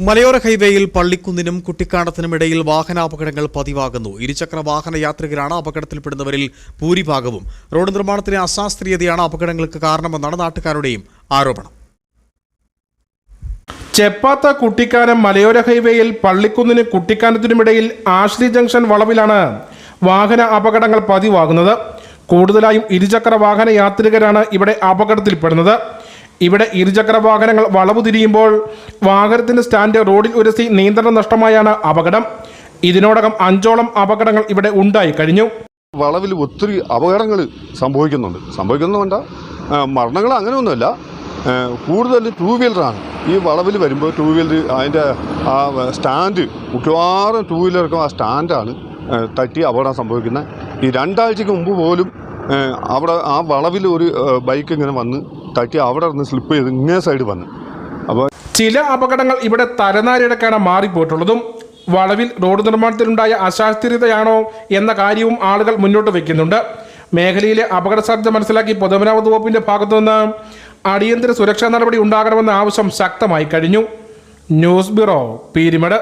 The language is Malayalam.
മലയോര ഹൈവേയിൽ പള്ളിക്കുന്നിനും കുട്ടിക്കാനത്തിനും ഇടയിൽ വാഹനാപകടങ്ങൾ പതിവാകുന്നു. ഇരുചക്ര വാഹന യാത്രികരാണ് അപകടത്തിൽപ്പെടുന്നവരിൽ ഭൂരിഭാഗവും. റോഡ് നിർമ്മാണത്തിലെ അശാസ്ത്രീയതയാണ് അപകടങ്ങൾക്ക് കാരണമെന്നാണ് നാട്ടുകാരുടെയും ആരോപണം. ചെപ്പാത്ത കുട്ടിക്കാനം മലയോര ഹൈവേയിൽ പള്ളിക്കുന്നിനും കുട്ടിക്കാനത്തിനുമിടയിൽ ആശ്രി ജംഗ്ഷൻ വളവിലാണ് വാഹന അപകടങ്ങൾ പതിവാകുന്നത്. കൂടുതലായും ഇരുചക്ര വാഹന യാത്രികരാണ് ഇവിടെ അപകടത്തിൽപ്പെടുന്നത്. ഇവിടെ ഇരുചക്ര വാഹനങ്ങൾ വളവ് തിരിയുമ്പോൾ വാഹനത്തിന്റെ സ്റ്റാൻഡ് റോഡിൽ ഉരസി നിയന്ത്രണം നഷ്ടമായാണ് അപകടം. ഇതിനോടകം 5ഓളം അപകടങ്ങൾ ഇവിടെ ഉണ്ടായി കഴിഞ്ഞു. വളവിൽ ഒത്തിരി അപകടങ്ങൾ സംഭവിക്കുന്നുണ്ട്. മരണങ്ങൾ അങ്ങനെയൊന്നുമില്ല. കൂടുതൽ ടൂ വീലറാണ് ഈ വളവിൽ വരുമ്പോൾ. ടൂ വീലർ അതിൻ്റെ ആ സ്റ്റാൻഡ് മിക്കവാറും ടൂ വീലർക്കും ആ സ്റ്റാൻഡാണ് തട്ടി അപകടം സംഭവിക്കുന്നത്. ഈ 2 ആഴ്ചയ്ക്ക് മുമ്പ് പോലും അവിടെ ആ വളവിൽ ഒരു ബൈക്ക് ഇങ്ങനെ വന്ന് തട്ടി അവിടെ നിന്ന് സ്ലിപ്പ് ചെയ്ത് ഇങ്ങേ സൈഡ് വന്ന്. അപ്പോൾ ചില അപകടങ്ങൾ ഇവിടെ തലനാരിഴക്കാണ് മാറിപ്പോയിട്ടുള്ളതും. വളവിൽ റോഡ് നിർമ്മാണത്തിലുണ്ടായ അശാസ്ത്രീയതയാണോ എന്ന കാര്യവും ആളുകൾ മുന്നോട്ട് വയ്ക്കുന്നുണ്ട്. മേഖലയിലെ അപകട സാധ്യത മനസ്സിലാക്കി പൊതുമരാമത്ത് വകുപ്പിന്റെ ഭാഗത്തുനിന്ന് അടിയന്തര സുരക്ഷാ നടപടി ഉണ്ടാകണമെന്ന ആവശ്യം ശക്തമായി കഴിഞ്ഞു. News bureau, Peermade.